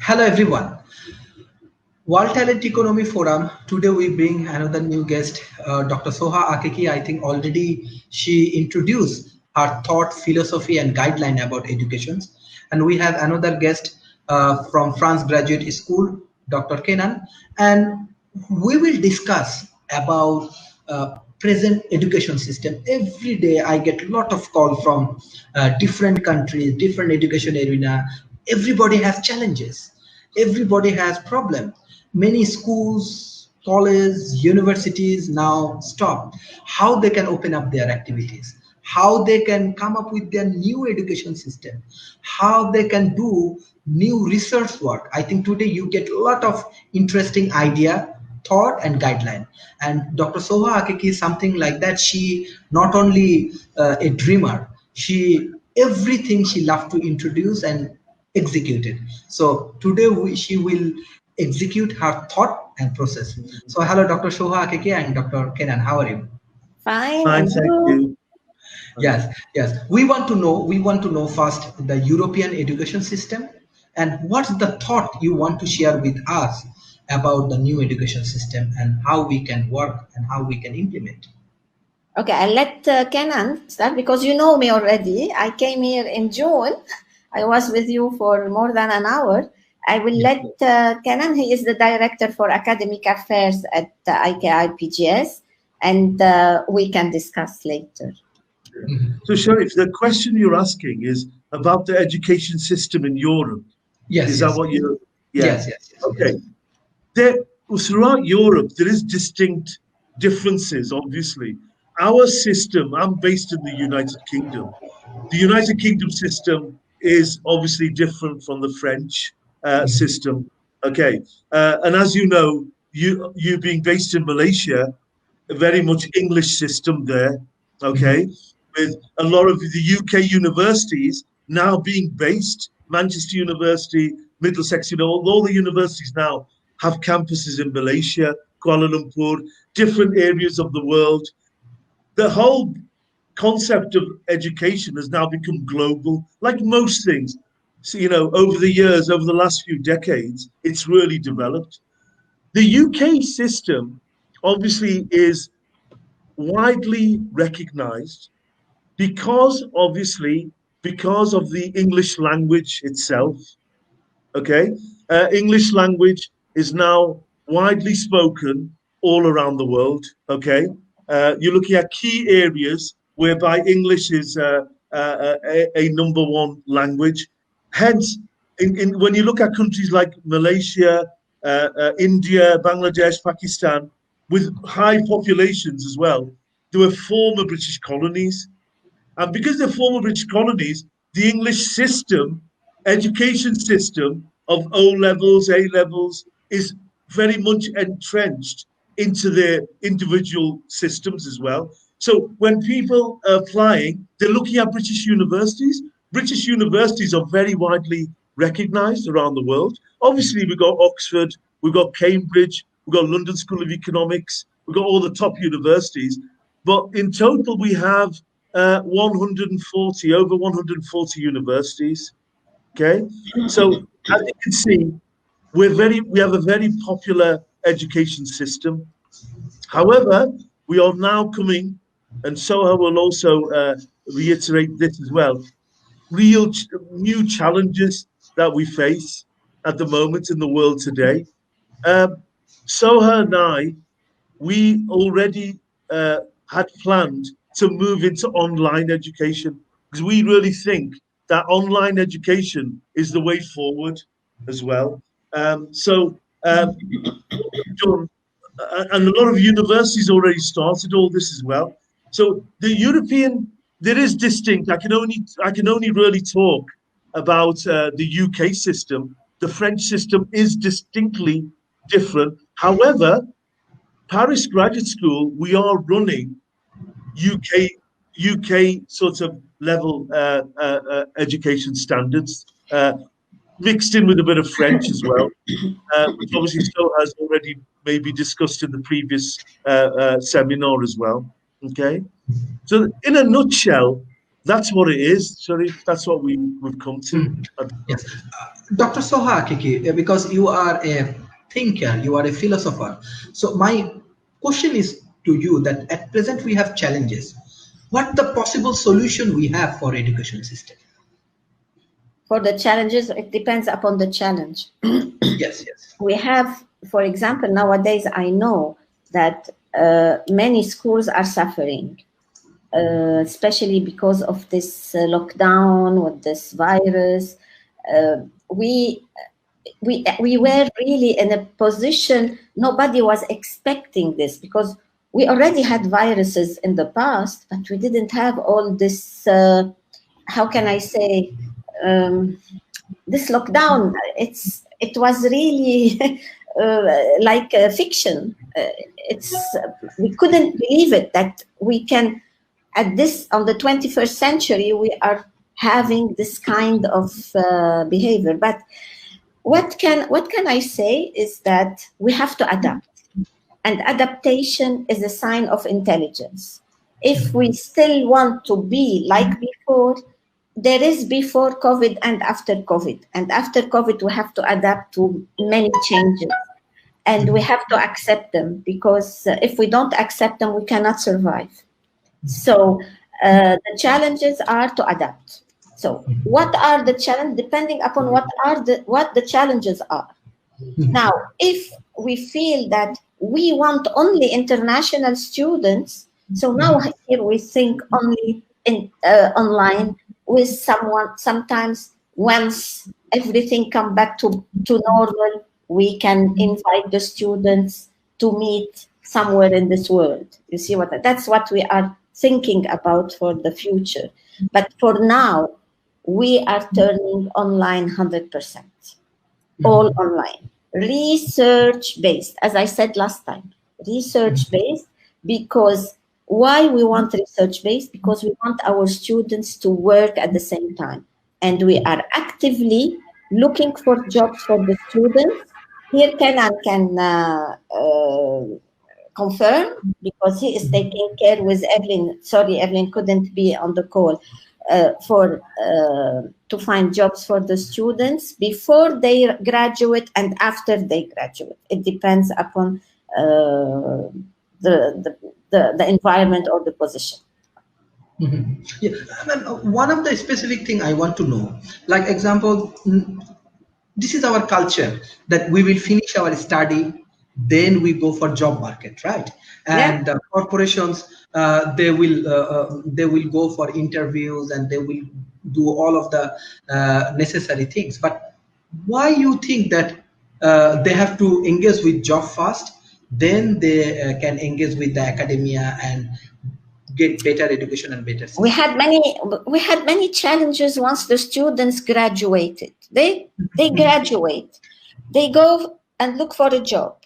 Hello everyone. World Talent Economy Forum. Today we bring another new guest, Dr. Soha Akeki. I think already she introduced her thought, philosophy, and guideline about educations. And we have another guest from France Graduate School, Dr. Kenan, and we will discuss about present education system. Every day I get a lot of call from different countries, different education arena. Everybody has challenges, everybody has problem. Many schools, colleges, universities now stop how they can open up their activities, how they can come up with their new education system, how they can do new research work. I think today you get a lot of interesting idea, thought, and guideline. And Dr. Soha Akeki is something like that. She not only a dreamer, she everything she loved to introduce and execute it. So today she will execute her thought and process. So hello, Dr. Soha Akeki and Dr. Kenan. How are you? Fine, Fine, and thank you? you. Yes. We want to know first the European education system and what's the thought you want to share with us about the new education system and how we can work and how we can implement. Okay, I'll let Kenan start because you know me already. I came here in June. I was with you for more than an hour. I will Yes. let Kenan, he is the director for academic affairs at IKI PGS, and we can discuss later. Mhm. So, Sharif, the question you're asking is about the education system in Europe. Yes, Is that yes, what you're? Yeah. yes. Okay. There, throughout Europe, there is distinct differences, obviously. Our system, I'm based in the United Kingdom. The United Kingdom system is obviously different from the French Mhm. system. Okay. And as you know, you being based in Malaysia, a very much English system there, Mhm. okay, with a lot of the UK universities now being based, Manchester University, Middlesex, all the universities now have campuses in Malaysia, Kuala Lumpur, different areas of the world. The whole concept of education has now become global, like most things. So, over the years, over the last few decades, it's really developed. The UK system obviously is widely recognized because obviously because of the English language itself. Okay, English language is now widely spoken all around the world. Okay, you're looking at key areas whereby English is a number one language. Hence, when you look at countries like Malaysia, India, Bangladesh, Pakistan, with high populations as well, they were former British colonies. And because they're former British colonies, the English system, education system of O levels, A levels, is very much entrenched into their individual systems as well. So when people are applying, they're looking at British universities. British universities are very widely recognized around the world. Obviously, we've got Oxford, we've got Cambridge, we've got London School of Economics, we've got all the top universities. But in total, we have 140, over 140 universities. Okay, so as you can see, we have a very popular education system. However, we are now coming, and Soha will also reiterate this as well. New challenges that we face at the moment in the world today. Um, Soha and I, we already had planned to move into online education because we really think that online education is the way forward as well. What we've done, and a lot of universities already started all this as well. So the European, there is distinct. I can only really talk about the UK system. The French system is distinctly different. However, Paris Graduate School, we are running UK sort of level education standards, mixed in with a bit of French as well, which obviously still has already maybe discussed in the previous seminar as well. Okay, so in a nutshell, That's what it is, Sharif. That's what we've come to. Yes. Dr. Soha Akiki, because you are a thinker, you are a philosopher. So my question is to you that at present we have challenges. What the possible solution we have for education system? For the challenges, it depends upon the challenge. Yes, yes. We have, for example, nowadays I know that many schools are suffering, especially because of this lockdown with this virus. We were really in a position, nobody was expecting this, because we already had viruses in the past, but we didn't have all this, how can I say, this lockdown. It was really like a fiction. We couldn't believe it, that we can, on the 21st century, we are having this kind of behavior. But what can I say is that we have to adapt, and adaptation is a sign of intelligence. If we still want to be like before, there is before COVID and after COVID. And after COVID, we have to adapt to many changes. And we have to accept them, because if we don't accept them, we cannot survive. So the challenges are to adapt. So what are the challenges? Depending upon what the challenges are. Now, if we feel that we want only international students, so now here we think only in online with someone. Sometimes once everything come back to normal, we can invite the students to meet somewhere in this world. You see that's what we are thinking about for the future. But for now, we are turning online 100%, all online. Research-based, as I said last time, research-based, because why we want research-based? Because we want our students to work at the same time. And we are actively looking for jobs for the students. Here Kenan can confirm, because he is taking care with Evelyn. Sorry, Evelyn couldn't be on the call. To find jobs for the students before they graduate and after they graduate. It depends upon the environment or the position. Mm-hmm. Yeah, I mean, one of the specific thing I want to know, like example, this is our culture that we will finish our study, then we go for job market, right? And Yeah. Corporations, they will go for interviews and they will do all of the necessary things. But why you think that they have to engage with job first, then they can engage with the academia and get better education and better system? We had many challenges once the students graduated. They graduate, they go and look for a job,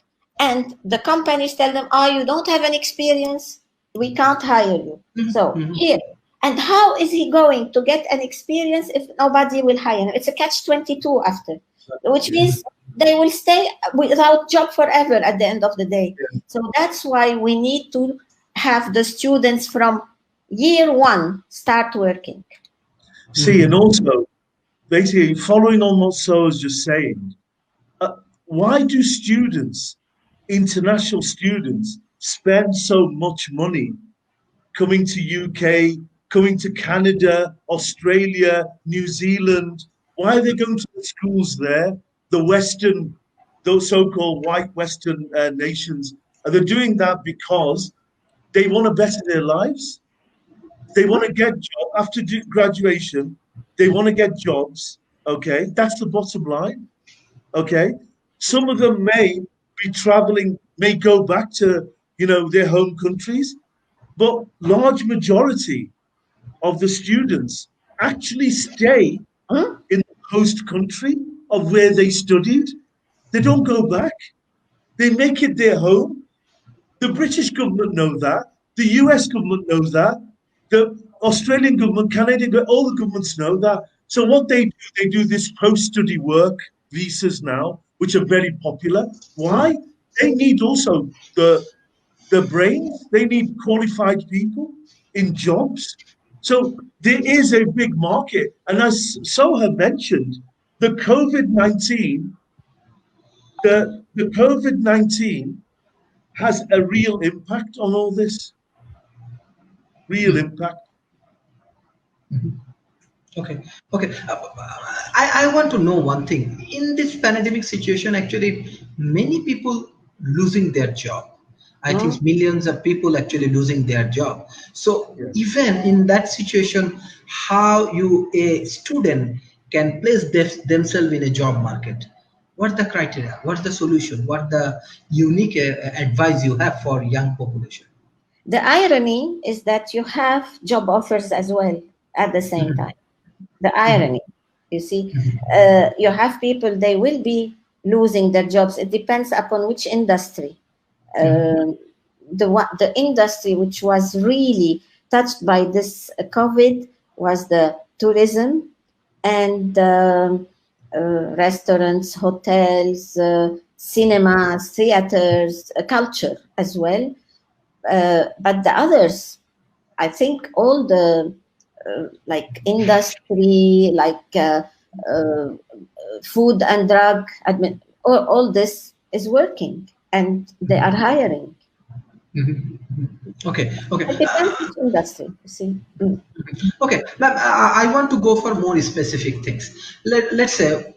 and the companies tell them, "Oh, you don't have an experience, we can't hire you." So here, and how is he going to get an experience if nobody will hire him? It's a catch-22 after, which means they will stay without job forever at the end of the day. So that's why we need to have the students from year one start working. See, and also, basically, following on what Soha was just saying, why do students, international students, spend so much money coming to UK, coming to Canada, Australia, New Zealand? Why are they going to the schools there? The Western, those so-called white Western nations, are they doing that because they want to better their lives? They want to get jobs after graduation. They want to get jobs. Okay, that's the bottom line. Okay, some of them may be traveling, may go back to their home countries, but large majority of the students actually stay in the host country of where they studied. They don't go back. They make it their home. The British government know that. The US government knows that. The Australian government, Canadian government, all the governments know that. So what they do this post-study work visas now, which are very popular. Why? They need also the brains. They need qualified people in jobs. So there is a big market. And as Soha mentioned, the COVID-19, the COVID-19 has a real impact on all this. Real impact. Okay. Okay. I want to know one thing. In this pandemic situation, actually, many people losing their job. I think millions of people actually losing their job. So even in that situation, how you a student can place themselves in a job market? What's the criteria? What's the solution? What the unique advice you have for young population? The irony is that you have job offers as well at the same time. The irony, you see, you have people, they will be losing their jobs. It depends upon which industry. The industry which was really touched by this COVID was the tourism and restaurants, hotels, cinemas, theaters, culture as well. But the others, I think all the like industry, like food and drug, all this is working and they are hiring. Okay. Okay. It depends which industry, you see. Okay, ma'am, I want to go for more specific things. Let's say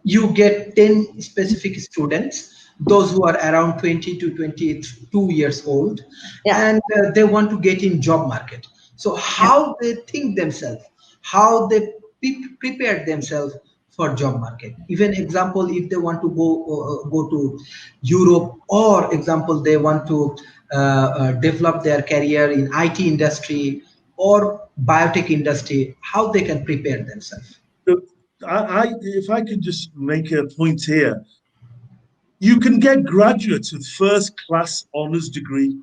you get 10 specific students, those who are around 20 to 22 years old, and they want to get in job market. So how they think themselves, how they prepare themselves for job market. Even example, if they want to go to Europe, or example, they want to develop their career in IT industry or biotech industry, how they can prepare themselves. So if I could just make a point here, you can get graduates with first-class honors degree.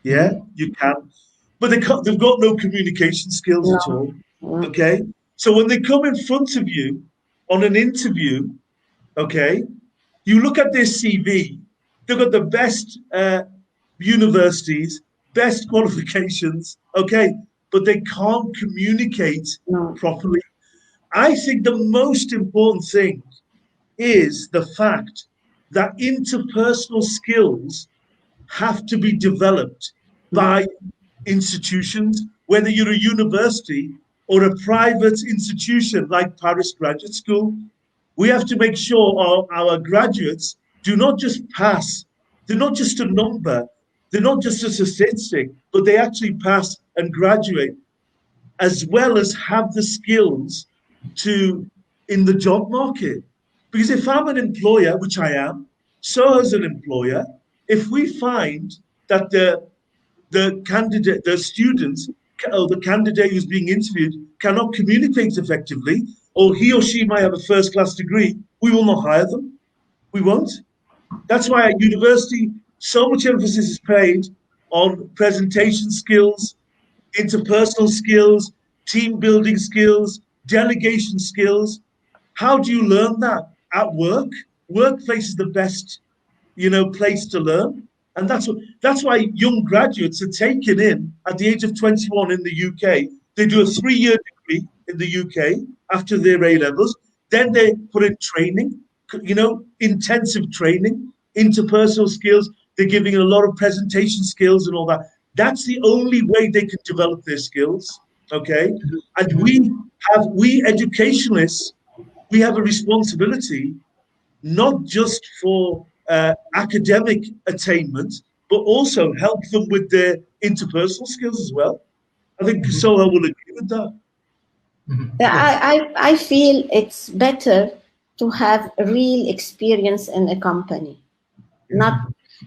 Yeah, you can, but they've got no communication skills at all. Okay, so when they come in front of you on an interview, okay, you look at their CV, they've got the best universities, best qualifications, okay, but they can't communicate properly. I think the most important thing is the fact that interpersonal skills have to be developed by institutions, whether you're a university or a private institution like Paris Graduate School. We have to make sure our graduates do not just pass, they're not just a number, they're not just a statistic, but they actually pass and graduate, as well as have the skills to in the job market. Because if I'm an employer, which I am, so as an employer, if we find that the candidate, the students, or the candidate who's being interviewed cannot communicate effectively, or he or she might have a first-class degree, we will not hire them. We won't. That's why at university, so much emphasis is paid on presentation skills, interpersonal skills, team building skills, delegation skills. How do you learn that? At work. Workplace is the best, place to learn. And that's why young graduates are taken in at the age of 21 in the UK. They do a 3-year degree in the UK after their A-levels. Then they put in training, intensive training, interpersonal skills. They're giving a lot of presentation skills and all that. That's the only way they can develop their skills, okay? And we educationalists, we have a responsibility not just for academic attainment, but also help them with their interpersonal skills as well. I think Soha will agree with that. I feel it's better to have real experience in a company.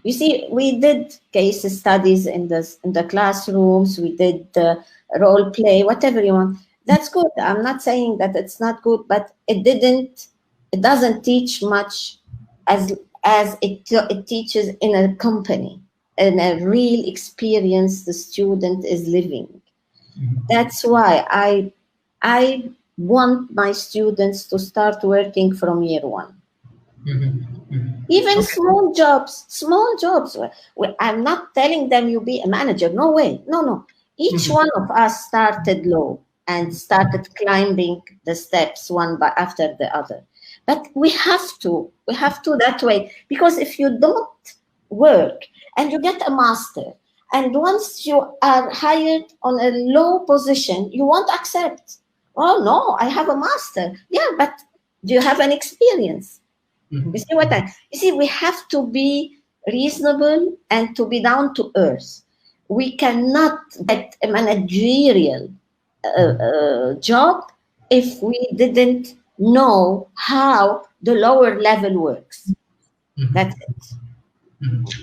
You see, we did case studies in the classrooms, we did role play, whatever you want. That's good. I'm not saying that it's not good, but it doesn't teach much as it teaches in a company, in a real experience the student is living. That's why I want my students to start working from year one. Even small jobs. I'm not telling them you be a manager. No way. No. Each one of us started low and started climbing the steps one by after the other. But we have to that way, because if you don't work and you get a master, and once you are hired on a low position, you won't accept. Oh no, I have a master. Yeah, but do you have an experience? You see what you see? We have to be reasonable and to be down to earth. We cannot get a managerial job if we didn't know how the lower level works. That's it.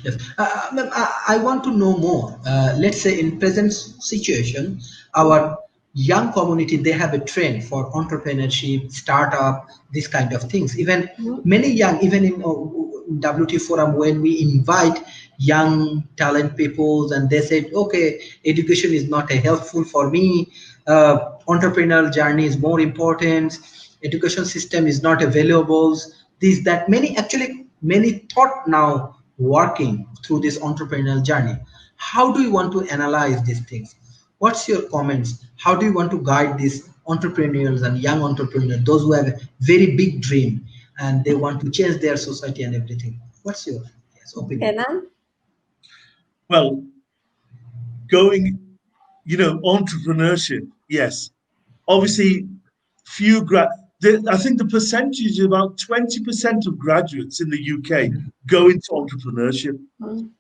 Yes. I want to know more. Let's say in present situation, our young community, they have a trend for entrepreneurship, startup, this kind of things. Even many young, even in WT Forum, when we invite young talent people and they said, okay, education is not helpful for me, entrepreneurial journey is more important, education system is not available, this, that, many thought now working through this entrepreneurial journey. How do you want to analyze these things? What's your comments? How do you want to guide these entrepreneurs and young entrepreneurs, those who have a very big dream and they want to change their society and everything? What's your opinion? Kenan? Well, entrepreneurship, yes. Obviously, I think the percentage is about 20% of graduates in the UK go into entrepreneurship.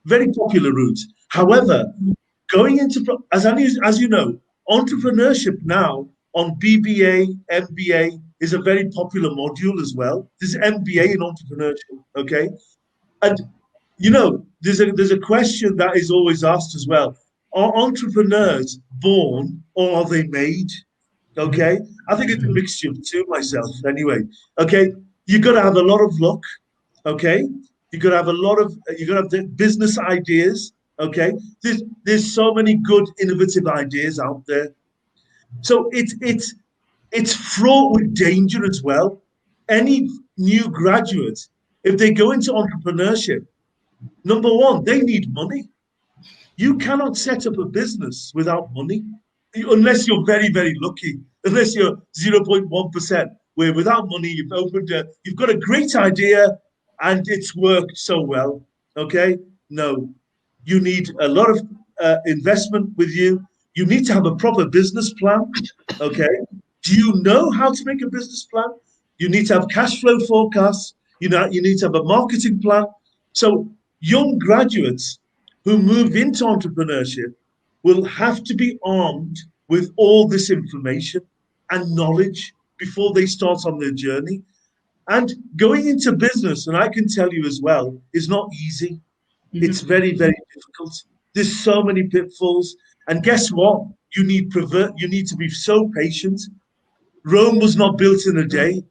Very popular route. However, going into, as you know, entrepreneurship now on BBA, MBA is a very popular module as well. There's MBA in entrepreneurship, okay? And, there's a question that is always asked as well. Are entrepreneurs born or are they made? Okay, I think it's a mixture of two myself anyway. Okay, you got to have a lot of luck. Okay, you got to have the business ideas. Okay, there's so many good innovative ideas out there. So it's fraught with danger as well. Any new graduate, if they go into entrepreneurship, number one, they need money. You cannot set up a business without money. Unless you're very, very lucky, unless you're 0.1%, where without money you've got a great idea and it's worked so well. Okay, no, you need a lot of investment with you. You need to have a proper business plan. Okay, do you know how to make a business plan? You need to have cash flow forecasts. You need to have a marketing plan. So young graduates who move into entrepreneurship will have to be armed with all this information and knowledge before they start on their journey. And going into business, and I can tell you as well, is not easy. It's very, very difficult. There's so many pitfalls. And guess what? You need to be so patient. Rome was not built in a day.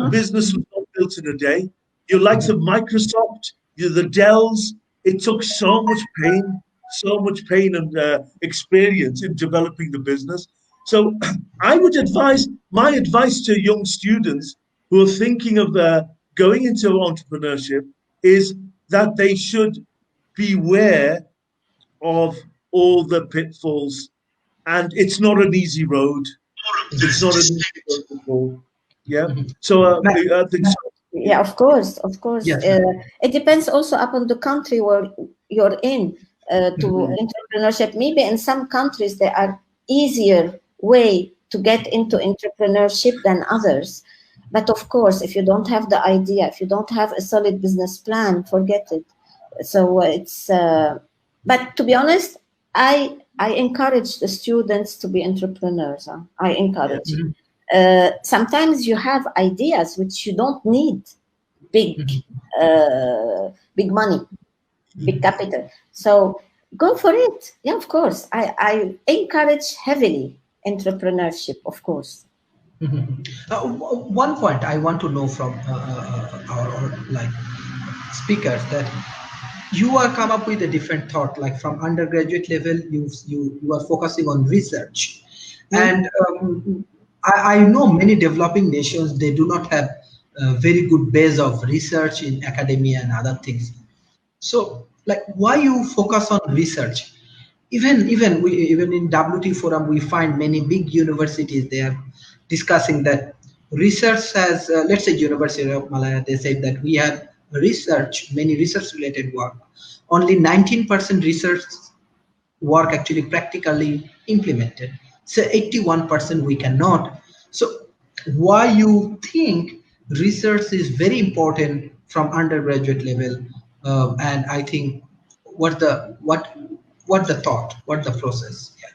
Business was not built in a day. Your likes of Microsoft, the Dells, it took so much pain and experience in developing the business. So I would advise, my advice to young students who are thinking of going into entrepreneurship is that they should beware of all the pitfalls. And it's not an easy road. It's not an easy road at all. Yeah. So I think so. Yeah, of course. Yes. It depends also upon the country where you're in. To entrepreneurship, maybe in some countries there are easier way to get into entrepreneurship than others. But of course, if you don't have the idea, if you don't have a solid business plan, forget it. So it's. But to be honest, I encourage the students to be entrepreneurs. I encourage. Sometimes you have ideas which you don't need big money, big capital. So go for it. Yeah, of course. I encourage heavily entrepreneurship, of course. One point I want to know from our speakers, that you are come up with a different thought, like from undergraduate level, you are focusing on research. And I know many developing nations, they do not have a very good base of research in academia and other things. So why you focus on research? even in WT forum we find many big universities, they are discussing that research has let's say University of Malaya, they said that we have many research related work, only 19% research work actually practically implemented, so 81% we cannot. So why you think research is very important from undergraduate level, and I think what the thought, what the process? Yeah.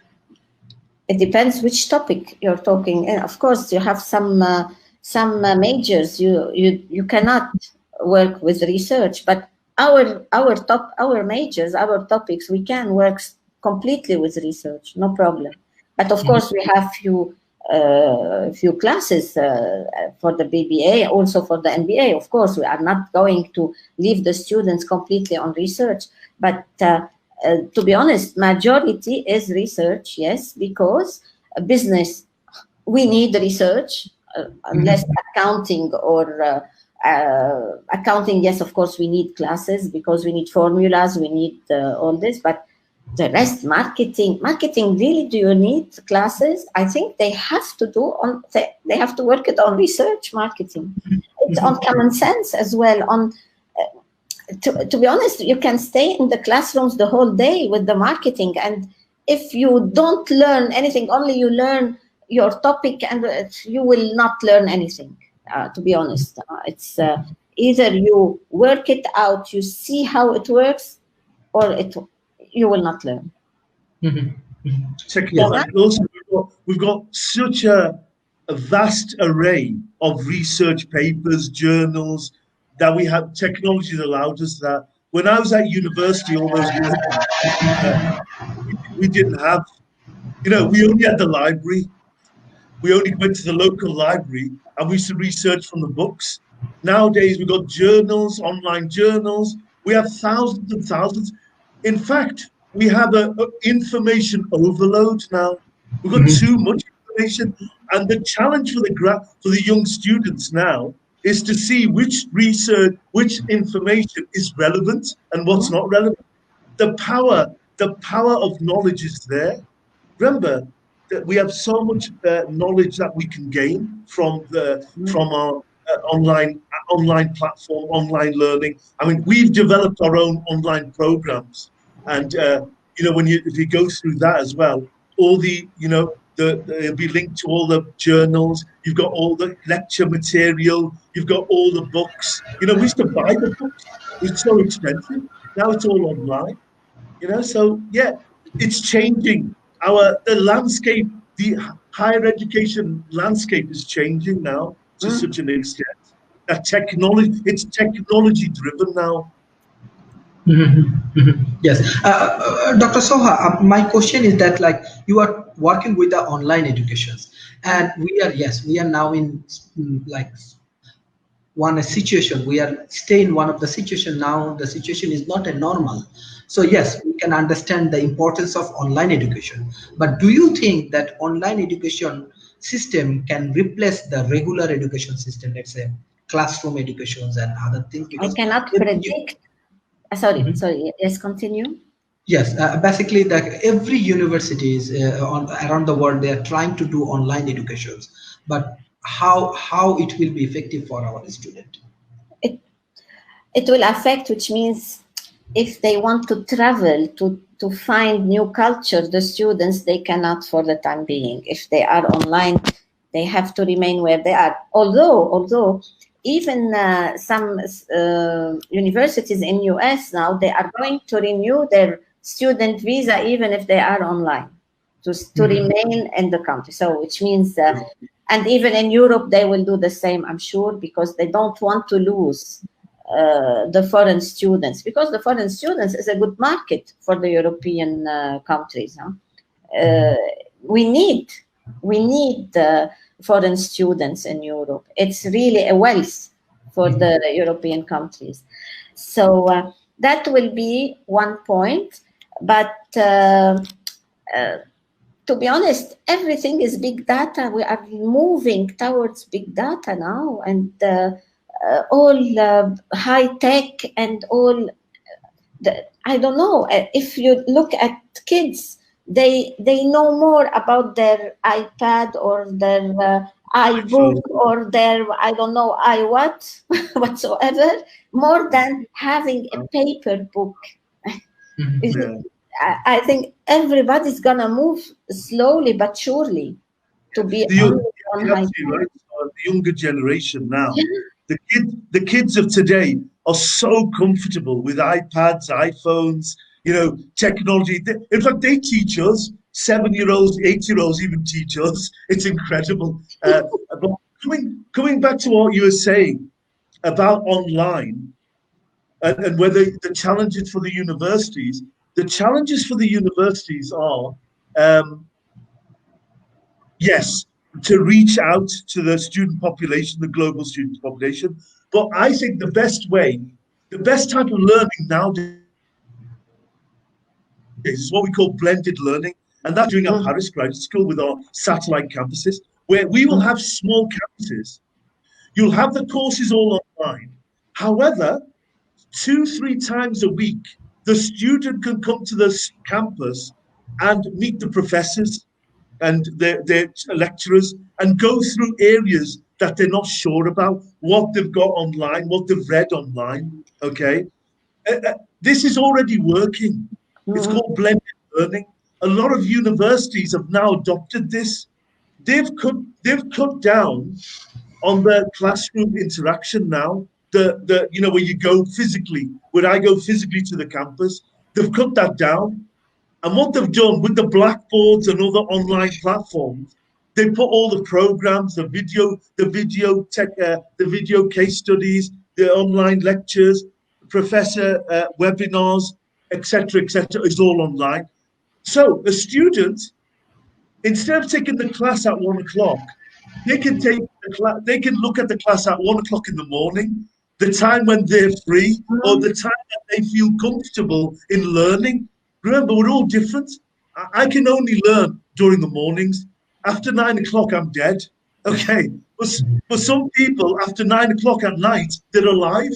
It depends which topic you're talking. And of course, you have some majors you cannot work with research, but our majors, our topics, we can work completely with research, no problem. But of course, we have few classes for the BBA, also for the MBA. Of course, we are not going to leave the students completely on research, but to be honest, majority is research, yes, because business, we need research, unless accounting or accounting, yes, of course, we need classes because we need formulas, we need all this, but the rest, marketing, really, do you need classes? I think they have to they have to work it on research marketing. It's on common sense as well, on to be honest, you can stay in the classrooms the whole day with the marketing, and if you don't learn anything, only you learn your topic, and you will not learn anything, to be honest. It's either you work it out, you see how it works, or you will not learn. Exactly. And also, we've got such a vast array of research papers, journals, that we have. Technology that allowed us that. When I was at university all those years ago, we didn't have, we only had the library. We only went to the local library and we used to research from the books. Nowadays, we've got journals, online journals. We have thousands and thousands. In fact, we have an information overload now. We've got too much information. And the challenge for the young students now is to see which research, which information is relevant and what's not relevant. The power of knowledge is there. Remember that we have so much knowledge that we can gain from our online platform, online learning. I mean, we've developed our own online programs, and if you go through that as well, all the it'll be linked to all the journals. You've got all the lecture material. You've got all the books. We used to buy the books. It's so expensive. Now it's all online. So yeah, it's changing. The landscape, the higher education landscape is changing now to such an extent that it's technology driven now. Yes, Dr. Soha, my question is that, like, you are working with the online educations, and we are now in like one situation. We are stay in one of the situation now. The situation is not a normal. So yes, we can understand the importance of online education. But do you think that online education system can replace the regular education system, let's say classroom educations and other things? I cannot predict. Sorry, yes, continue. Yes, basically, every universities around the world, they are trying to do online educations, but how it will be effective for our student? It will affect, which means if they want to travel to find new culture, the students, they cannot for the time being. If they are online, they have to remain where they are. Although even some universities in US now, they are going to renew their student visa even if they are online, to remain in the country. So which means, and even in Europe, they will do the same, I'm sure, because they don't want to lose the foreign students, because the foreign students is a good market for the European countries. We need foreign students in Europe. It's really a wealth for the European countries. So that will be one point. But to be honest, everything is big data. We are moving towards big data now, and all high tech and all I don't know, if you look at kids, they know more about their iPad or their iBook or their, I don't know, what whatsoever, more than having a paper book. Yeah. I think everybody's gonna move slowly but surely to be You're on absolutely high. right. The younger generation now, the kids of today are so comfortable with iPads, iPhones, technology. In fact, they teach us. 7-year-olds, 8-year-olds even teach us. It's incredible. But coming back to what you were saying about online and whether the challenges for the universities, are yes, to reach out to the student population, the global student population. But I think the best type of learning nowadays is what we call blended learning. And that's doing at Paris Graduate School with our satellite campuses, where we will have small campuses. You'll have the courses all online. However, 2-3 times a week, the student can come to the campus and meet the professors and their lecturers and go through areas that they're not sure about, what they've got online, what they've read online. Okay. This is already working. It's called blended learning. A lot of universities have now adopted this. They've cut down on the classroom interaction now. Where you go physically, where I go physically to the campus, they've cut that down. And what they've done with the blackboards and other online platforms, they put all the programs, the video case studies, the online lectures, professor webinars, etc., is all online. So a student, instead of taking the class at 1 o'clock, they can look at the class at 1 o'clock in the morning, the time when they're free, or the time that they feel comfortable in learning. Remember, we're all different. I can only learn during the mornings. After 9 o'clock, I'm dead. Okay. But for some people, after 9 o'clock at night, they're alive.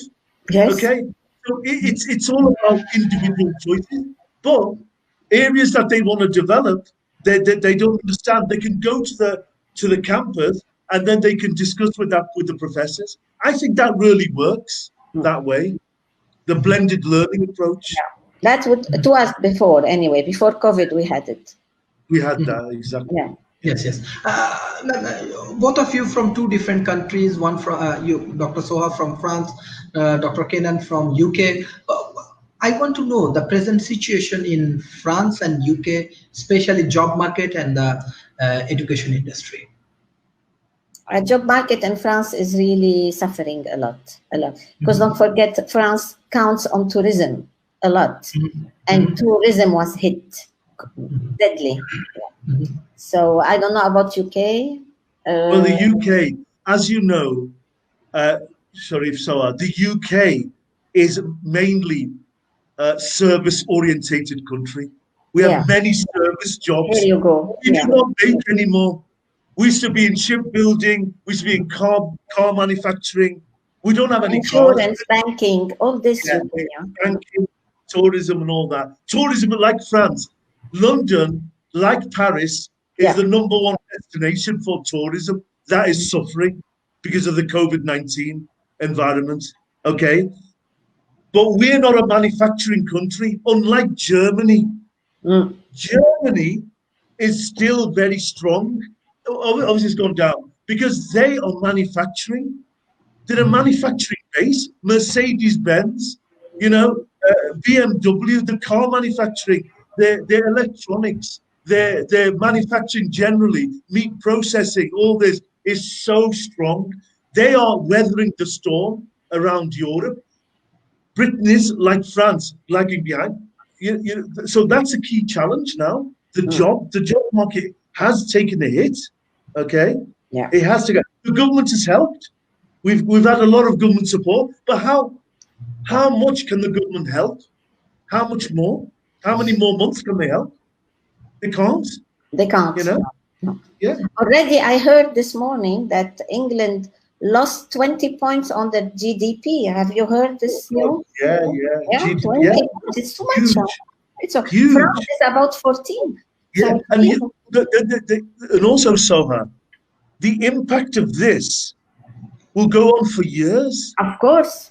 Yes. Okay. So it's all about individual choices. But areas that they want to develop, they don't understand. They can go to the campus and then they can discuss with the professors. I think that really works that way. The blended learning approach. Yeah. That's what it was before, anyway. Before COVID, we had it. We had that, exactly. Yeah. Yes. Both of you from two different countries. One from you, Dr. Soha from France, Dr. Kenan from UK. I want to know the present situation in France and UK, especially job market and the education industry. Job market in France is really suffering a lot. Because don't forget, France counts on tourism a lot, and tourism was hit deadly. So I don't know about UK. Well, the UK, as you know, Sharif Soha, the UK is mainly a service-orientated country. We have many service jobs. There you go. We do not make anymore. We used to be in shipbuilding. We used to be in car manufacturing. We don't have any insurance, banking, all this. Banking, tourism, and all that. Tourism, like France, London, like Paris, is the #1 destination for tourism. That is suffering because of the COVID-19 environment. Okay, but we're not a manufacturing country, unlike Germany. Germany is still very strong. Obviously, it's gone down because they are manufacturing. They're a manufacturing base. Mercedes-Benz, BMW, the car manufacturing, their electronics, their manufacturing generally, meat processing, all this is so strong. They are weathering the storm around Europe. Britain is, like France, lagging behind. So that's a key challenge now. The job market has taken a hit. Okay, it has to go. The government has helped. We've had a lot of government support, but how much can the government help? How much more? How many more months can they help? They can't. They can't. No. Yeah. Already, I heard this morning that England lost 20 points on the GDP. Have you heard this news? Yeah. Yeah, GDP, 20 yeah. points. It's too much. Huge. It's a, Huge. France is about 14. Yeah, So and and also, Soha, the impact of this will go on for years. of course.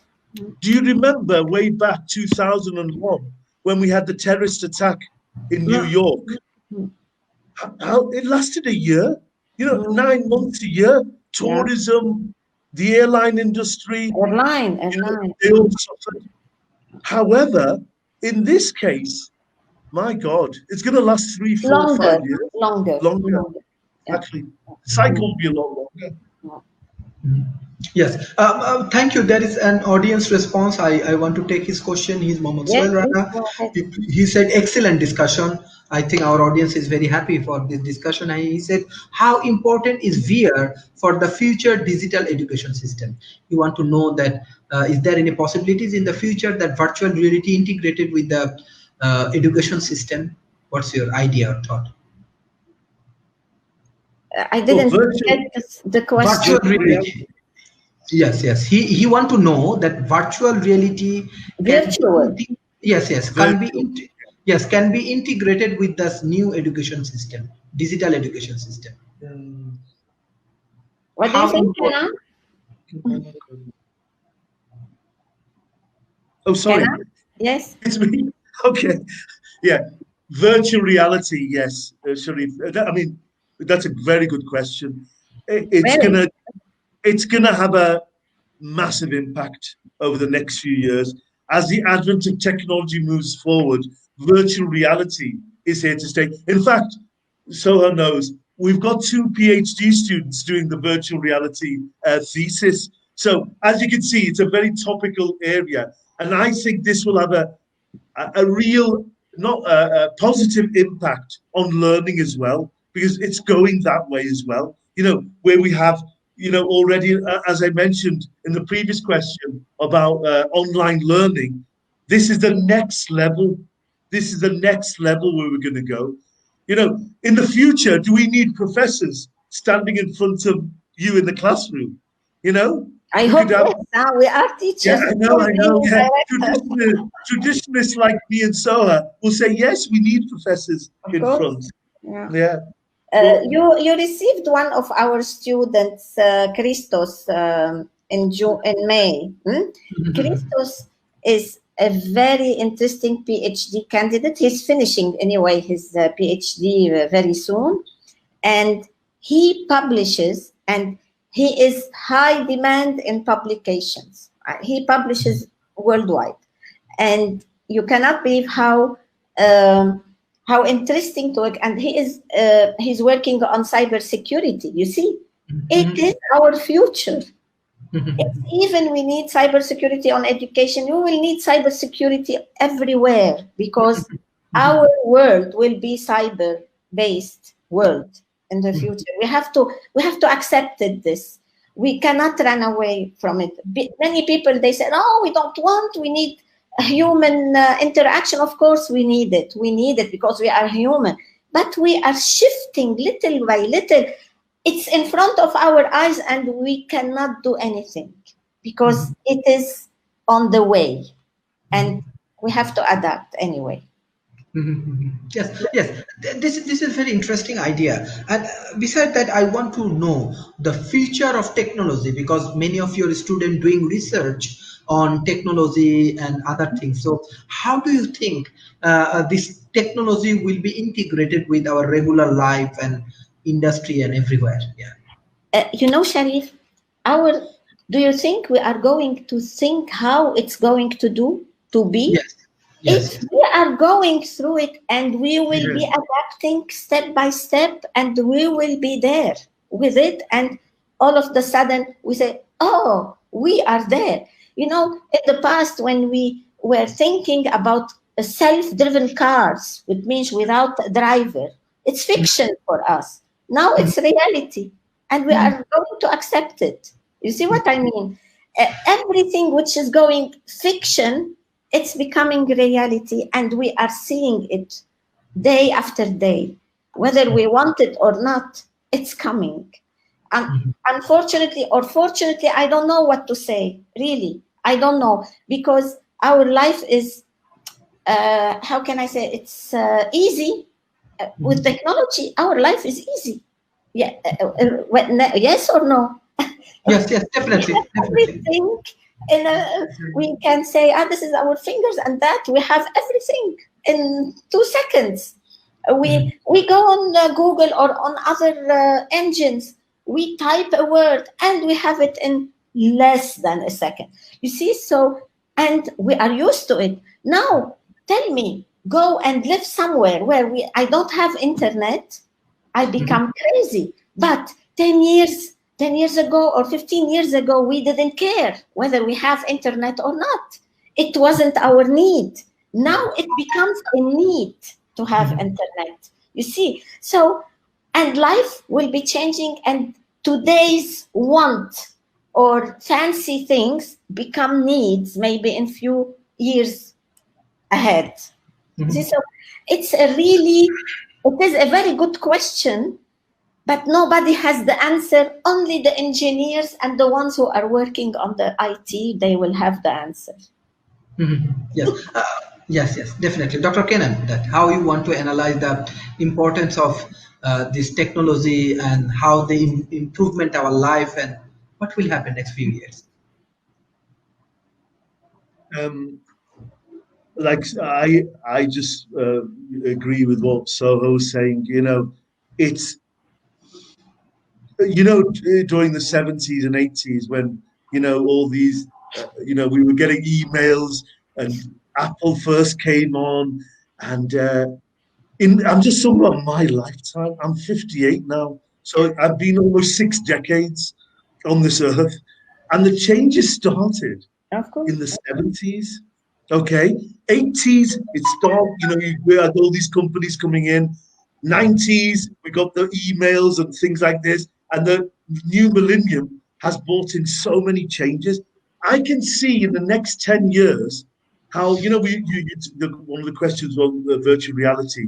Do you remember way back 2001 when we had the terrorist attack in New York? How it lasted a year, 9 months, a year. Tourism, the airline industry, Airline. they all suffered. However, in this case, my God, it's going to last 3, 4, 5 years. Longer. Actually, the cycle will be a lot longer. Yes, thank you. There is an audience response. I want to take his question. He's Mohammad Sohail Rana. He said, excellent discussion. I think our audience is very happy for this discussion. And he said, how important is VR for the future digital education system? You want to know that, is there any possibilities in the future that virtual reality integrated with the education system? What's your idea or thought? I didn't get the question. Virtual reality. Yes. He want to know that virtual reality virtual. Can be integrated with this new education system, digital education system. What do you think, Kenna? Oh, sorry. Kenna? Yes. It's me. Okay. Yeah. Virtual reality. Yes, Sharif. I mean, that's a very good question. It's gonna have a massive impact over the next few years. As the advent of technology moves forward, virtual reality is here to stay. In fact, Soha knows, we've got 2 PhD students doing the virtual reality thesis. So as you can see, it's a very topical area. And I think this will have a real, not a positive impact on learning as well, because it's going that way as well. Where we have, already, as I mentioned in the previous question about online learning, this is the next level. This is the next level where we're going to go. In the future, do we need professors standing in front of you in the classroom? I hope now we are teachers. Yeah, I know. Yeah. Traditionalists like me and Soha will say, yes, we need professors in front. Yeah. You received one of our students, Christos, in May. Christos is a very interesting PhD candidate. He's finishing anyway his PhD very soon, and he publishes, and he is high demand in publications. He publishes worldwide, and you cannot believe how interesting to work. And he's working on cybersecurity. You see, it is our future. Even we need cybersecurity on education, we will need cybersecurity everywhere, because our world will be cyber-based world in the future. We have to accept this. We cannot run away from it. Many people, they say, "Oh, we don't want. We need human interaction." Of course, we need it. We need it because we are human. But we are shifting little by little. It's in front of our eyes, and we cannot do anything because it is on the way, and we have to adapt anyway. Yes. This is a very interesting idea. And besides that, I want to know the future of technology, because many of your students doing research on technology and other things. So how do you think this technology will be integrated with our regular life and industry and everywhere? Sharif, do you think we are going to think how it's going to be? Yes. If we are going through it, and we will be adapting step by step, and we will be there with it, and all of a sudden we say, oh, we are there. In the past, when we were thinking about self-driven cars, which means without a driver, it's fiction for us. Now it's reality, and we are going to accept it. You see what I mean? Everything which is going fiction, it's becoming reality, and we are seeing it day after day. Whether we want it or not, it's coming. Unfortunately or fortunately, I don't know what to say. Really, I don't know, because our life is, how can I say, it's easy. With technology, our life is easy. Yeah, yes or no? Yes, definitely. Everything we can say, this is our fingers, and that we have everything in 2 seconds. We go on Google or on other engines, we type a word and we have it in less than a second. You see, so, and we are used to it. Now, tell me, go and live somewhere where I don't have internet, I become crazy. But 10 years ago or 15 years ago, we didn't care whether we have internet or not. It wasn't our need. Now it becomes a need to have internet. You see, so, and life will be changing, and today's want or fancy things become needs maybe in few years ahead. See, so it is a very good question, but nobody has the answer. Only the engineers and the ones who are working on the IT, they will have the answer. Yes, definitely. Dr. Kenan, that how you want to analyze the importance of this technology and how they improvement our life and what will happen next few years? Like I just agree with what Soha's saying. It's during the 70s and 80s when all these we were getting emails and Apple first came on, and I'm just talking about my lifetime. I'm 58 now, so I've been almost 6 decades on this earth, and the changes started in the 70s. Okay, 80s it started. We had all these companies coming in. 90s we got the emails and things like this, and the new millennium has brought in so many changes. I can see in the next 10 years how one of the questions on the virtual reality,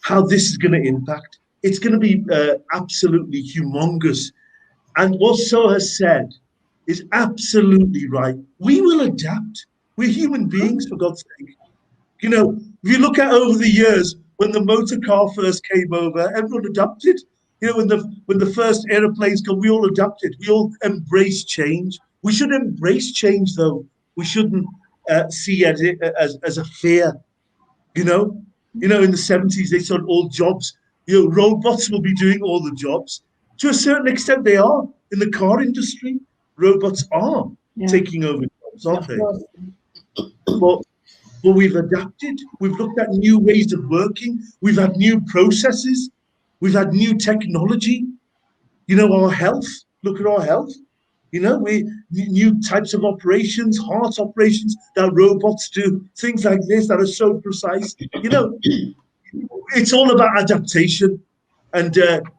how this is going to impact. It's going to be absolutely humongous. And what Soha said is absolutely right. We will adapt. We're human beings, for God's sake. If you look at over the years, when the motor car first came over, everyone adapted. When the first aeroplanes come, we all adapted. We all embrace change. We should embrace change, though. We shouldn't see it as a fear. In the 70s, they said all jobs, robots will be doing all the jobs. To a certain extent, they are. In the car industry, robots are taking over jobs, aren't they? But we've adapted. We've looked at new ways of working. We've had new processes. We've had new technology. Our health. Look at our health. New types of operations, heart operations that robots do, things like this that are so precise. It's all about adaptation and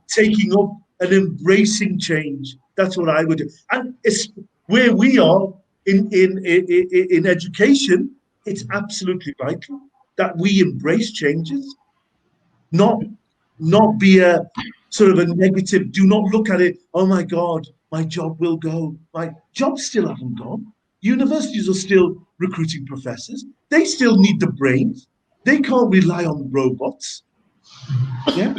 taking up and embracing change. That's what I would do. And it's where we are in education. It's absolutely vital that we embrace changes, not be a sort of a negative. Do not look at it, oh my God, my job will go. My jobs still haven't gone. Universities are still recruiting professors. They still need the brains. They can't rely on robots. Yeah,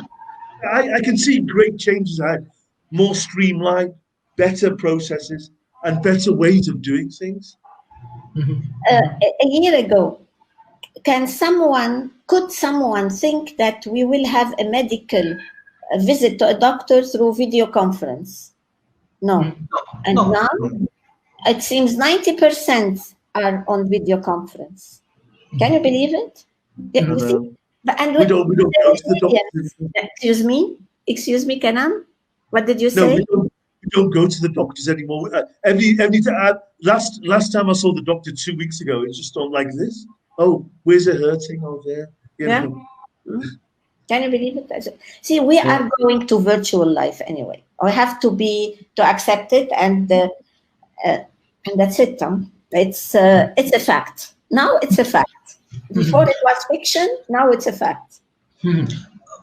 I can see great changes ahead, more streamlined, better processes, and better ways of doing things. A year ago, could someone think that we will have a medical visit to a doctor through video conference? No. And now it seems 90% are on video conference. Can you believe it? You see? And we don't go to the doctors. Excuse me, Kenan? What did you say? No, we don't go to the doctors anymore. Every time, last time I saw the doctor 2 weeks ago, it's just on like this. Oh, where's it hurting? Oh, there. Can you believe it? See, we are going to virtual life anyway. We have to accept it, and that's it. It's a fact. Now it's a fact. Before it was fiction. Now it's a fact.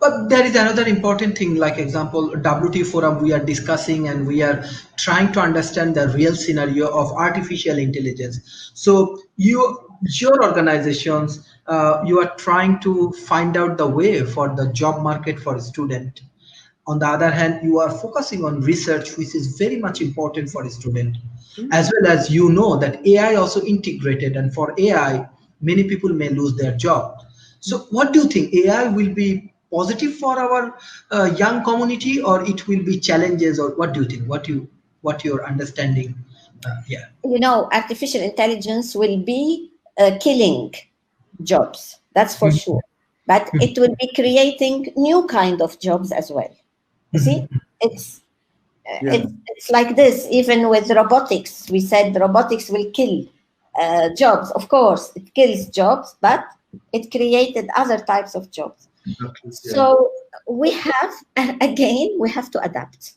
But there is another important thing, like example, WT Forum, we are discussing and we are trying to understand the real scenario of artificial intelligence. So your organizations, you are trying to find out the way for the job market for a student. On the other hand, you are focusing on research, which is very much important for a student, as well as you know that AI also integrated, and for AI, many people may lose their job. So what do you think? AI will be positive for our young community, or it will be challenges, or what do you think? What your understanding? Yeah. You know, artificial intelligence will be killing jobs, that's for sure. But it will be creating new kind of jobs as well. You see, it's like this. Even with robotics, we said robotics will kill jobs. Of course, it kills jobs, but it created other types of jobs. Exactly, yeah. So we have, again, we have to adapt.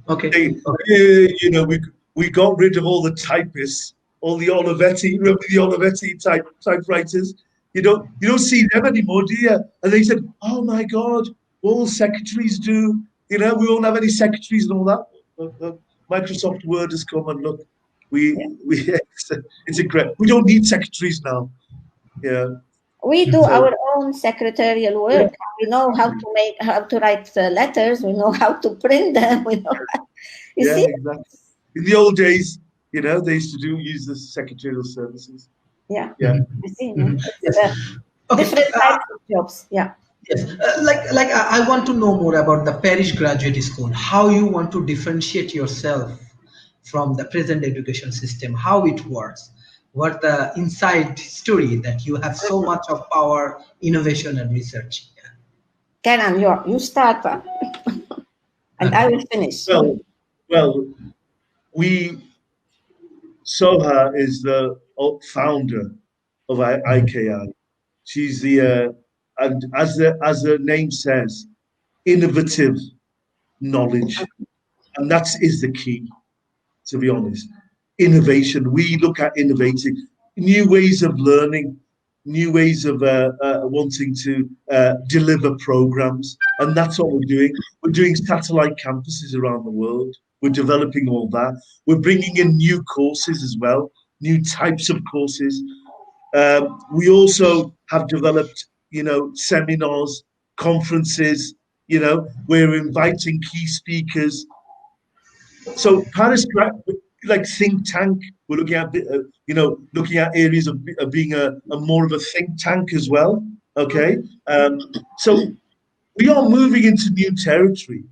Okay. You know, we got rid of all the typists, all the Olivetti, remember the Olivetti typewriters? You don't see them anymore, do you? And they said, oh my God, all secretaries do. You know, we won't have any secretaries and all that. Microsoft Word has come and look, it's incredible. We don't need secretaries now. Yeah. We do our own secretarial work. Yeah. We know how to write letters. We know how to print them. We know. You see? Exactly. In the old days, you know, they used to use the secretarial services. Yeah. Yeah. You see, different types of jobs. Yeah. Yes, like I want to know more about the Parish Graduate School. How you want to differentiate yourself from the present education system? How it works? What the inside story that you have so much of power, innovation, and research? Yeah. Kenan, you start, and I will finish. Well, Soha is the founder of IKI. She's the and as the name says, innovative knowledge, and that is the key. To be honest, innovation. We look at innovating new ways of learning, new ways of wanting to deliver programs, and that's what we're doing. We're doing satellite campuses around the world. We're developing all that. We're bringing in new courses as well, new types of courses. We also have developed, seminars, conferences. We're inviting key speakers. So Paris, like think tank, we're looking at, looking at areas of being a more of a think tank as well. Okay, so we are moving into new territory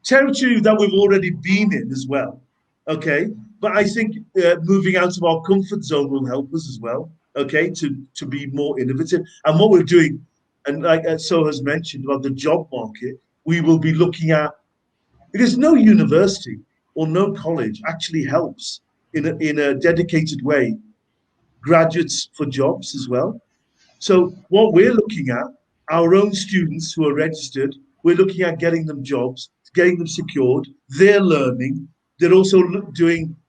that we've already been in as well. Okay, but I think moving out of our comfort zone will help us as well. Okay, to be more innovative. And what we're doing, and like So has mentioned about the job market, we will be looking at, because no university or no college actually helps in a dedicated way graduates for jobs as well. So what we're looking at, our own students who are registered, we're looking at getting them jobs, getting them secured. They're learning. They're also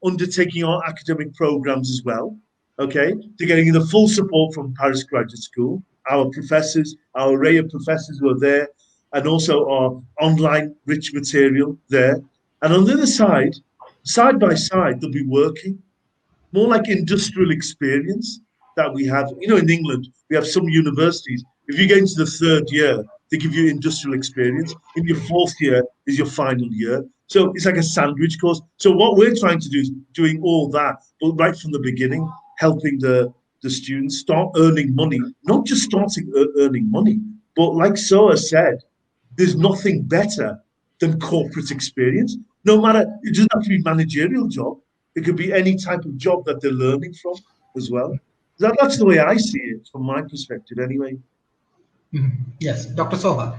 undertaking our academic programs as well. Okay, they're getting the full support from Paris Graduate School, our professors, our array of professors who are there, and also our online rich material there. And on the other side by side, they'll be working more like industrial experience that we have. In England, we have some universities. If you get into the third year, they give you industrial experience. In your fourth year is your final year. So it's like a sandwich course. So what we're trying to do is doing all that, but right from the beginning, helping the students start earning money, not just starting earning money, but like Soha said, there's nothing better than corporate experience. No matter, it doesn't have to be a managerial job. It could be any type of job that they're learning from as well. That's the way I see it from my perspective anyway. Yes, Dr. Soha.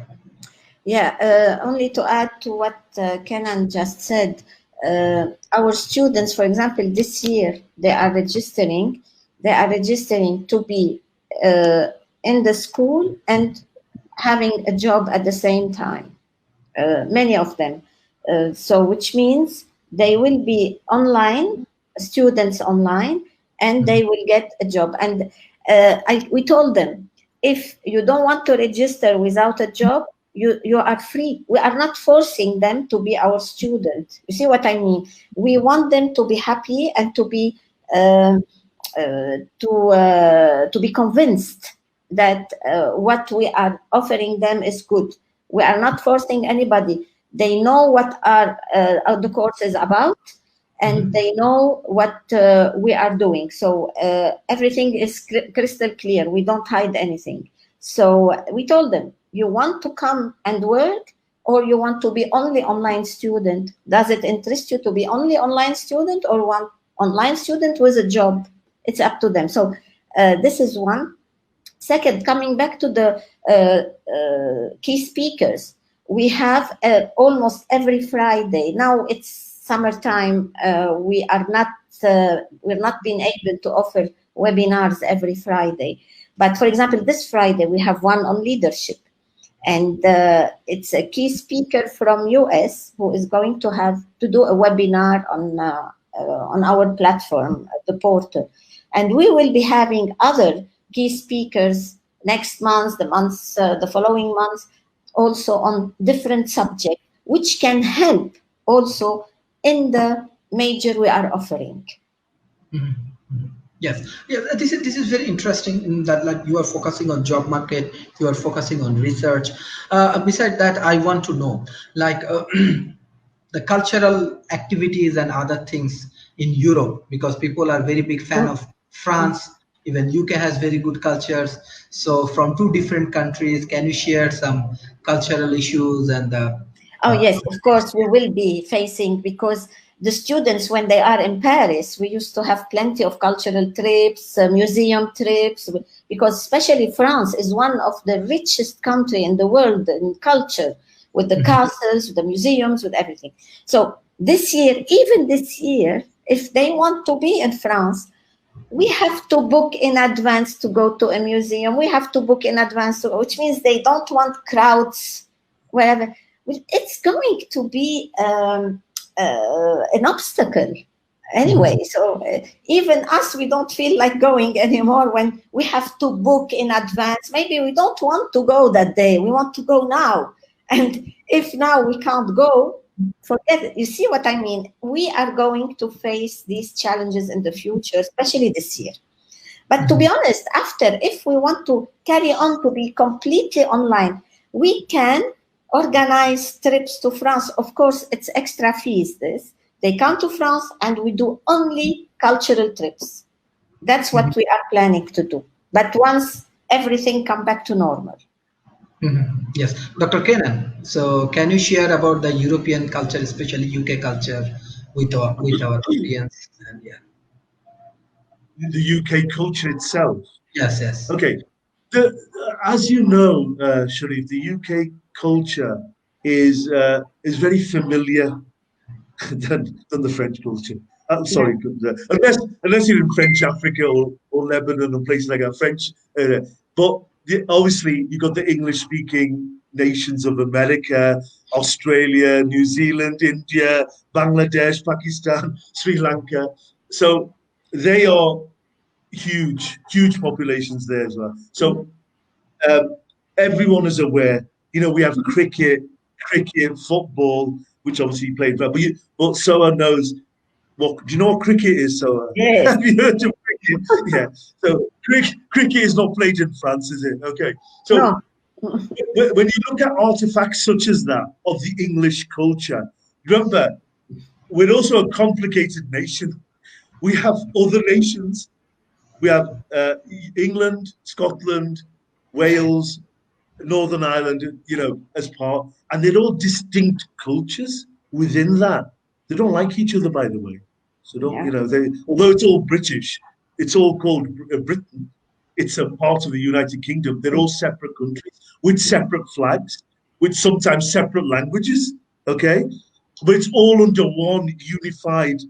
Yeah, only to add to what Kenan just said, our students, for example, this year, they are registering to be in the school and having a job at the same time, many of them. So which means they will be online, students online, and they will get a job. And we told them, if you don't want to register without a job, you are free. We are not forcing them to be our student. You see what I mean? We want them to be happy and to be convinced that what we are offering them is good. We are not forcing anybody. They know what are the course is about, and they know what we are doing. So everything is crystal clear. We don't hide anything. So we told them, you want to come and work, or you want to be only online student? Does it interest you to be only online student, or one online student with a job? It's up to them. So this is one. Second, coming back to the key speakers, we have almost every Friday. Now it's summertime. We're not being able to offer webinars every Friday. But for example, this Friday we have one on leadership, and it's a key speaker from US who is going to do a webinar on our platform, the portal, and we will be having other key speakers next month, the following month, also on different subjects, which can help also in the major we are offering. Yes, yeah, this is very interesting in that, like, you are focusing on job market, you are focusing on research. Besides that, I want to know, like, the cultural activities and other things in Europe, because people are very big fan of France. Even UK has very good cultures. So from two different countries, can you share some cultural issues and Oh yes, of course we will be facing, because the students, when they are in Paris, we used to have plenty of cultural trips, museum trips, because especially France is one of the richest country in the world in culture, with the castles, with the museums, with everything. So this year, even this year, if they want to be in France, we have to book in advance to go to a museum. We have to book in advance, which means they don't want crowds, wherever. It's going to be an obstacle anyway. So even us, we don't feel like going anymore when we have to book in advance. Maybe we don't want to go that day. We want to go now. And if now we can't go, forget it. You see what I mean? We are going to face these challenges in the future, especially this year. But to be honest, if we want to carry on to be completely online, we can organize trips to France. Of course, it's extra fees. They come to France and we do only cultural trips. That's what we are planning to do. But once everything come back to normal. Yes, Dr. Kenan. So, can you share about the European culture, especially UK culture, with our audience? And The UK culture itself. Yes, yes. Okay. As you know, Sharif, the UK culture is very familiar than the French culture. Sorry, unless you're in French Africa or Lebanon or places like that, French. But obviously, you've got the English-speaking nations of America, Australia, New Zealand, India, Bangladesh, Pakistan, Sri Lanka. So they are huge populations there as well. So everyone is aware. You know, we have cricket, football, which obviously you played well. But Soha knows what. Do you know what cricket is, Soha? Yes. Have you heard of cricket? Yeah. So cricket is not played in France, is it? Okay. So no. When you look at artifacts such as that of the English culture, remember, we're also a complicated nation. We have other nations. We have England, Scotland, Wales, Northern Ireland, you know, as part, and they're all distinct cultures within that. They don't like each other, by the way. So you know, although it's all British, it's all called Britain. It's a part of the United Kingdom. They're all separate countries with separate flags, with sometimes separate languages. Okay, but it's all under one unified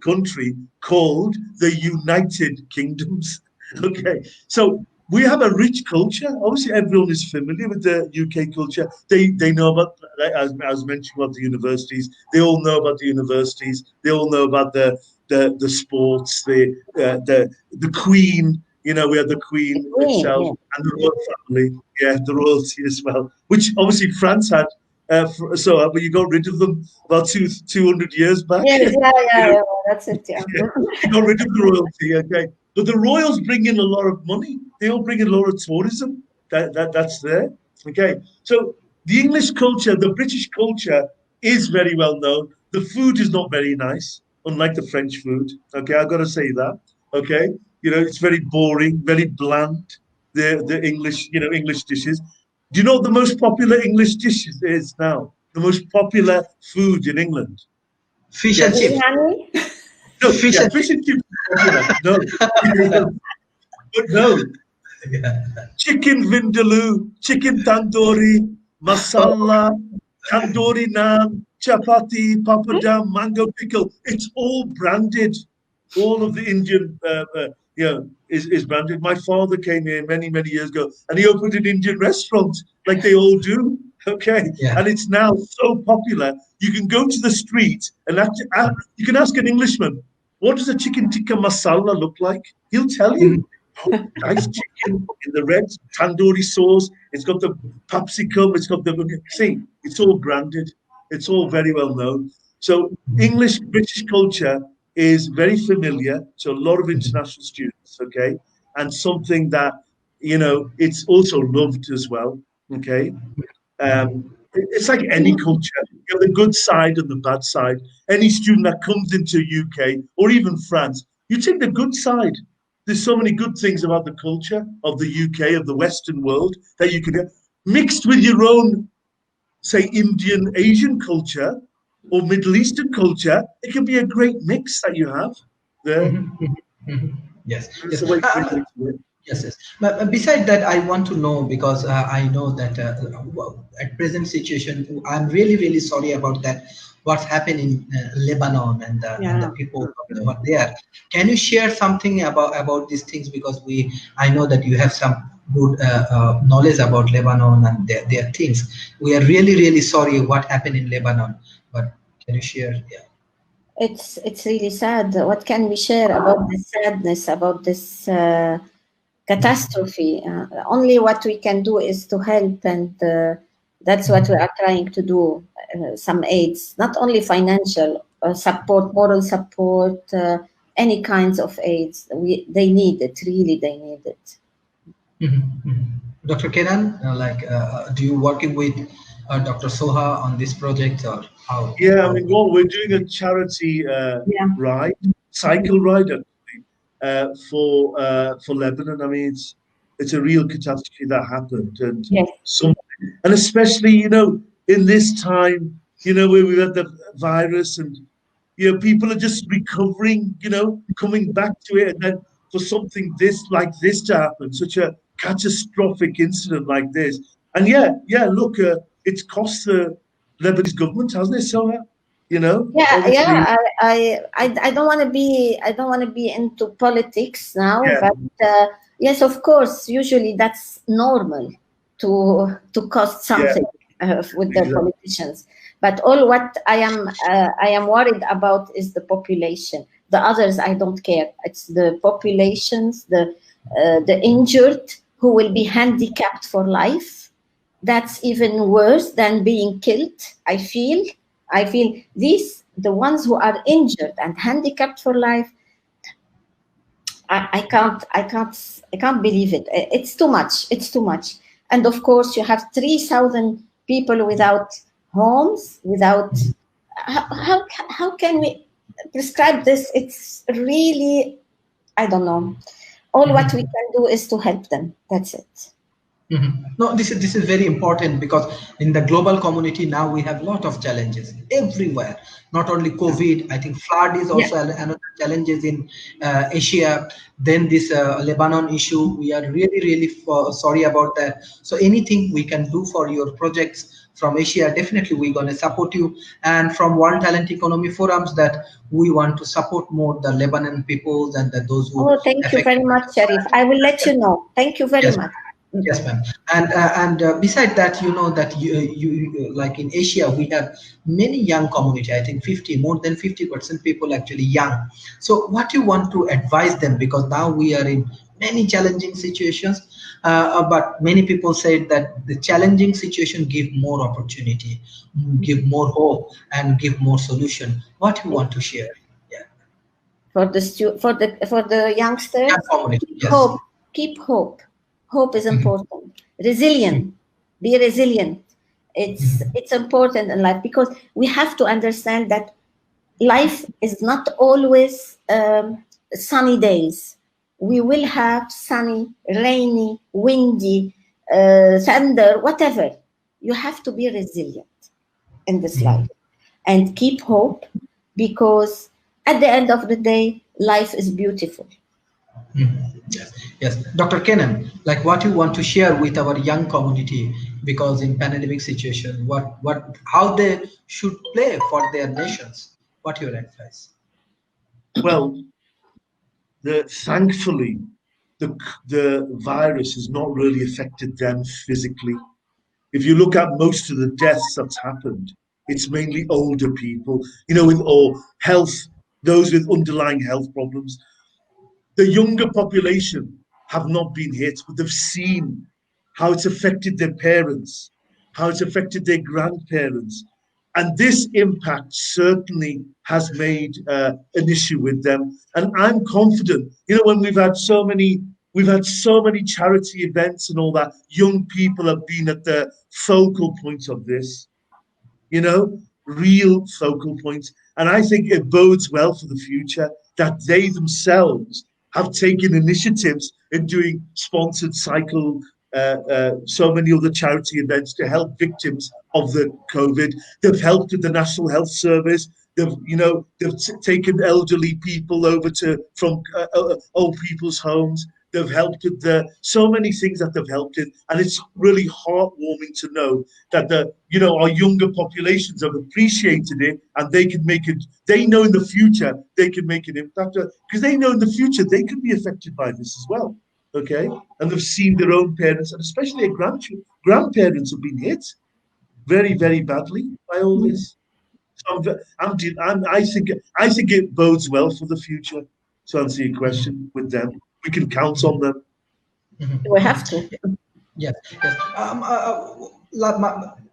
country called the United Kingdoms. Okay, so we have a rich culture. Obviously, everyone is familiar with the UK culture. They know about, as I was mentioning, about the universities. They all know about the universities. They all know about the sports, the Queen. You know, we have the Queen itself, yeah. and the royal family. Yeah, the royalty as well, which obviously France had. So you got rid of them about 200 years back. Yes, You know, yeah, that's it, yeah. yeah, you got rid of the royalty, okay. But the royals bring in a lot of money. They all bring in a lot of tourism. That's there. Okay. So the English culture, the British culture is very well known. The food is not very nice, unlike the French food. Okay, I've got to say that. Okay. You know, it's very boring, very bland. The English, you know, English dishes. Do you know what the most popular English dishes is now? The most popular food in England. Fish and Yes. chips. Biryani? No, Fish yeah, and fish and chips. No, but no, Yeah. chicken vindaloo, chicken tandoori, masala, tandoori naan, chapati, papadam, mango pickle. It's all branded. All of the Indian, is branded. My father came here many, many years ago, and he opened an Indian restaurant, like they all do. Okay, Yeah. and it's now so popular. You can go to the street and you can ask an Englishman, "What does a chicken tikka masala look like?" He'll tell you. Oh, nice chicken in the red tandoori sauce. It's got the capsicum. It's got the see. It's all branded. It's all very well known. So English British culture is very familiar to a lot of international students. Okay, and something that it's also loved as well. Okay, it's like any culture. You have the good side and the bad side. Any student that comes into UK or even France, you take the good side. There's so many good things about the culture of the UK, of the Western world, that you can mixed with your own, say, Indian, Asian culture or Middle Eastern culture. It can be a great mix that you have there. Yes. That's Yes. the way to it. Yes, yes. But beside that, I want to know because I know that at present situation, I'm really, really sorry about that. What's happened in Lebanon and the Yeah. people over there. Can you share something about these things? Because I know that you have some good knowledge about Lebanon and their things. We are really, really sorry what happened in Lebanon. But can you share? Yeah. It's really sad. What can we share about this sadness, about this catastrophe? Only what we can do is to help, and that's what we are trying to do. Some aids, not only financial support, moral support, any kinds of aids. They need it. Really, they need it. Dr. Kenan, do you working with Dr. Soha on this project or how? Yeah, I mean, well, we're doing a charity Yeah. cycle ride for Lebanon. I mean, it's a real catastrophe that happened, and Yes. and especially in this time, where we had the virus, and people are just recovering, coming back to it, and then for something like this to happen, such a catastrophic incident like this, and look, it's cost the Lebanese government, hasn't it? So, obviously, Yeah. I don't want to be. I don't want to be into politics now. yeah, But yes, of course. Usually, that's normal to cost something with the exactly. politicians. But all what I am worried about is the population. The others, I don't care. It's the populations, the injured who will be handicapped for life. That's even worse than being killed. I feel the ones who are injured and handicapped for life. I can't believe it. It's too much. It's too much. And of course, you have 3,000 people without homes. Without how can we prescribe this? It's really, I don't know. All what we can do is to help them. That's it. No, this is very important because in the global community now we have a lot of challenges everywhere. Not only COVID, I think flood is also another challenges in Asia. Then this Lebanon issue, we are really, really sorry about that. So anything we can do for your projects from Asia, definitely we're going to support you. And from World Talent Economy Forums, that we want to support more the Lebanon peoples and those who. Oh, thank you very much, Sharif. I will let you know. Thank you very much. Yes, ma'am. And beside that, you know that you like in Asia we have many young community. I think 50 more than 50% people actually young. So what you want to advise them, because now we are in many challenging situations, but many people said that the challenging situation give more opportunity, give more hope, and give more solution. What you want to share? Yeah, For the for the young youngsters, community. keep Yes. hope. Keep hope. Hope is Mhm. important. Resilient. Be resilient. Mhm. It's important in life, because we have to understand that life is not always sunny days. We will have sunny, rainy, windy, thunder, whatever. You have to be resilient in this life Mhm. and keep hope, because at the end of the day, life is beautiful. Mhm. Yes, yes. Dr. Kenan, like what you want to share with our young community, because in pandemic situation, how they should play for their nations. What your advice? Well, thankfully, the virus has not really affected them physically. If you look at most of the deaths that's happened, it's mainly older people, with or health, those with underlying health problems. The younger population have not been hit, but they've seen how it's affected their parents, how it's affected their grandparents. And this impact certainly has made an issue with them. And I'm confident, when we've had so many charity events and all that, young people have been at the focal point of this, real focal points. And I think it bodes well for the future that they themselves have taken initiatives in doing sponsored cycle, so many other charity events to help victims of the COVID. They've helped with the National Health Service. They've taken elderly people over from old people's homes. They've helped with so many things that they've helped in, and it's really heartwarming to know that our younger populations have appreciated it, and they can make it. They know in the future they can make an impact, because they know in the future they can be affected by this as well. Okay, and they've seen their own parents, and especially their grandparents have been hit very, very badly by all this. So I think it bodes well for the future. To answer your question, with them, we can count on them. We have to. Yes, yes.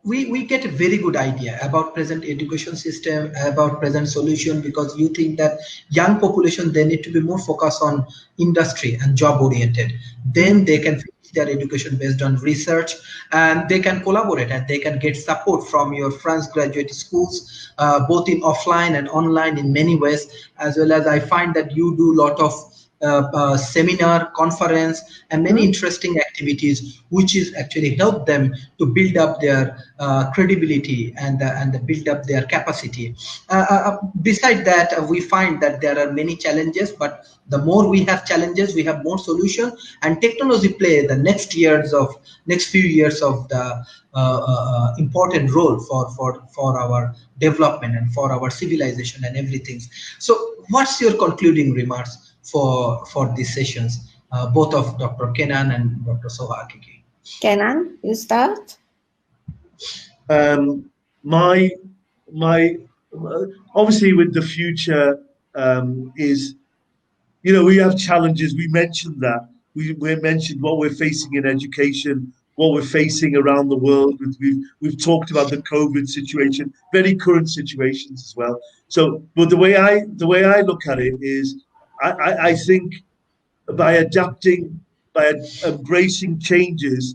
We get a very good idea about present education system, about present solution, because you think that young population, they need to be more focused on industry and job oriented. Then they can finish their education based on research, and they can collaborate and they can get support from your France graduate schools, both in offline and online in many ways. As well as I find that you do lot of seminar, conference, and many Mhm. interesting activities, which is actually help them to build up their credibility and build up their capacity. Beside that, we find that there are many challenges, but the more we have challenges, we have more solution, and technology play the next few years of the important role for our development and for our civilization and everything. So, what's your concluding remarks for these sessions, both of Dr. Kenan and Dr. Soha Akiki? Kenan, you start. Um, my my Obviously, with the future, is, we have challenges. We mentioned that. We mentioned what we're facing in education, what we're facing around the world. We've talked about the COVID situation, very current situations as well. So, but the way I look at it is, I think by adapting, by embracing changes,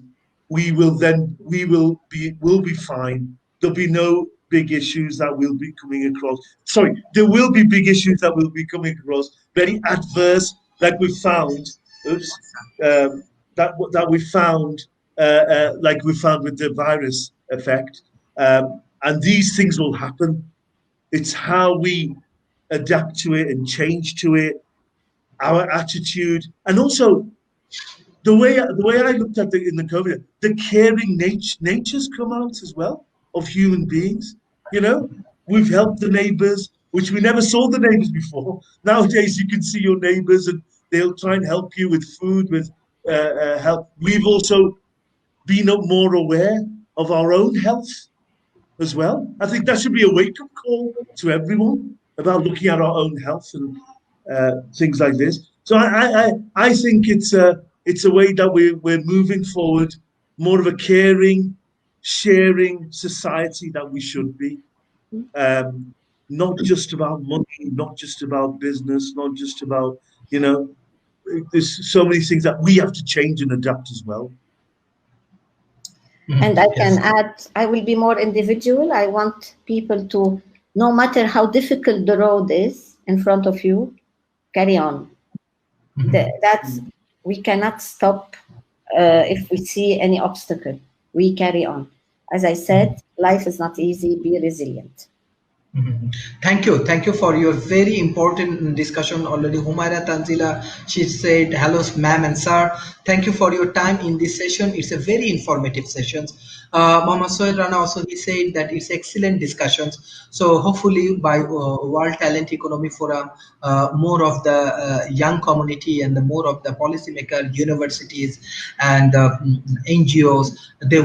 we will be fine. There'll be no big issues that we'll be coming across. Sorry, there will be big issues that we'll be coming across, very adverse, like we found. Oops, that we found, like we found with the virus effect, and these things will happen. It's how we adapt to it and change to it, our attitude, and also the way I looked at in the COVID, the caring nature's come out as well of human beings. You know, we've helped the neighbours, which we never saw the neighbours before. Nowadays, you can see your neighbours, and they'll try and help you with food, with health. We've also been more aware of our own health as well. I think that should be a wake-up call to everyone about looking at our own health and things like this. So I think it's a way that we're moving forward, more of a caring, sharing society that we should be. Not just about money, not just about business, not just about, there's so many things that we have to change and adapt as well. And I can add, I will be more individual. I want people to, no matter how difficult the road is in front of you, carry on. That's, we cannot stop if we see any obstacle. We carry on. As I said, life is not easy. Be resilient. Thank you for your very important discussion already. Humaira Tanzila, she said hello ma'am and sir, thank you for your time in this session. It's a very informative sessions. Mohammad Sohail Rana also, he said that it's excellent discussions. So hopefully by World Talent Economy Forum, more of the young community and the more of the policymaker, universities and NGOs, they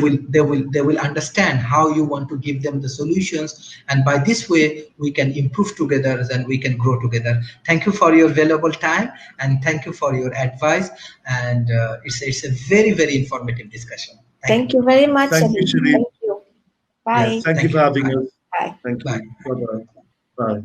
will understand how you want to give them the solutions, and by this way we can improve together and we can grow together. Thank you for your valuable time and thank you for your advice, and it's a very, very informative discussion. Thank you very much. Thank you, Shireen. Thank you. Bye. Yeah, thank you for having us. Bye. Thank you. Bye. Bye-bye. Bye.